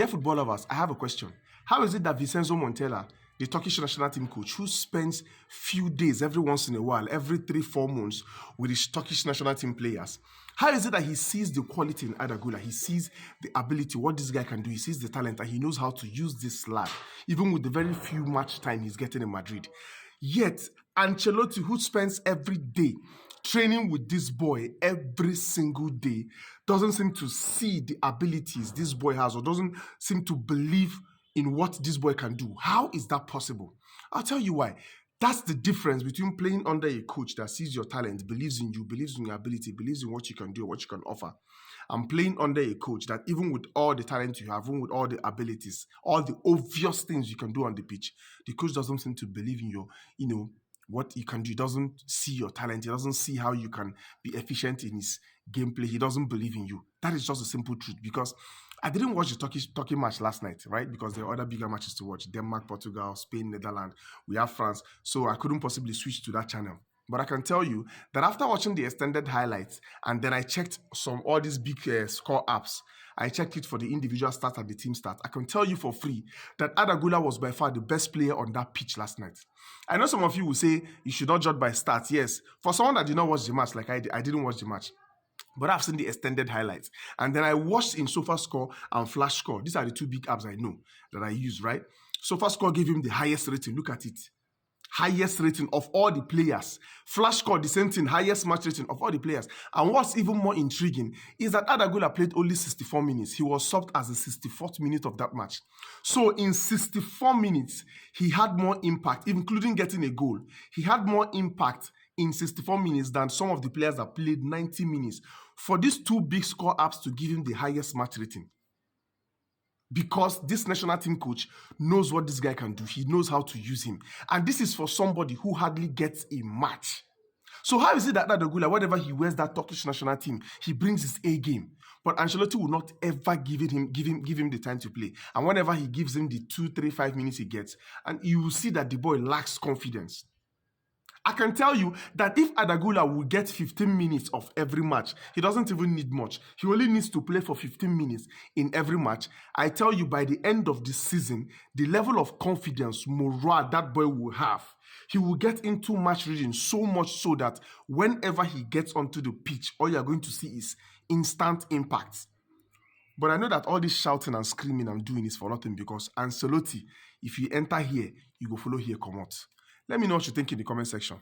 Dear football lovers, I have a question. How is it that Vincenzo Montella, the Turkish national team coach, who spends few days every once in a while, every 3-4 months with his Turkish national team players, how is it that he sees the quality in Guler? He sees the ability, what this guy can do, he sees the talent, and he knows how to use this lad, even with the very few match time he's getting in Madrid. Yet, Ancelilotti, who spends every day training with this boy every single day, doesn't seem to see the abilities this boy has, or doesn't seem to believe in what this boy can do. How is that possible? I'll tell you why. That's the difference between playing under a coach that sees your talent, believes in you, believes in your ability, believes in what you can do, what you can offer, and playing under a coach that even with all the talent you have, even with all the abilities, all the obvious things you can do on the pitch, the coach doesn't seem to believe in your, what you can do. He doesn't see your talent. He doesn't see how you can be efficient in his gameplay. He doesn't believe in you. That is just a simple truth, because I didn't watch the Turkey match last night, right? Because there are other bigger matches to watch. Denmark, Portugal, Spain, Netherlands. We have France. So I couldn't possibly switch to that channel. But I can tell you that after watching the extended highlights, and then I checked all these big score apps, I checked it for the individual stats and the team stats, I can tell you for free that Guler was by far the best player on that pitch last night. I know some of you will say you should not judge by stats. Yes, for someone that did not watch the match like I didn't watch the match. But I've seen the extended highlights. And then I watched in SofaScore and FlashScore. These are the two big apps I know that I use, right? SofaScore gave him the highest rating. Look at it. Highest rating of all the players. FlashScore, the same thing, highest match rating of all the players. And what's even more intriguing is that Guler played only 64 minutes. He was subbed as the 64th minute of that match. So in 64 minutes, he had more impact, including getting a goal. He had more impact in 64 minutes than some of the players that played 90 minutes. For these two big score apps to give him the highest match rating. Because this national team coach knows what this guy can do. He knows how to use him. And this is for somebody who hardly gets a match. So how is it that Guler, whenever he wears that Turkish national team, he brings his A game? But Ancelilotti will not ever give him the time to play. And whenever he gives him the 2, 3, 5 minutes he gets, and you will see that the boy lacks confidence. I can tell you that if Guler will get 15 minutes of every match, he doesn't even need much. He only needs to play for 15 minutes in every match. I tell you, by the end of the season, the level of confidence, morale that boy will have, he will get into match reading so much so that whenever he gets onto the pitch, all you're going to see is instant impact. But I know that all this shouting and screaming I'm doing is for nothing, because Ancelilotti, if you enter here, you go follow here, come out. Let me know what you think in the comment section.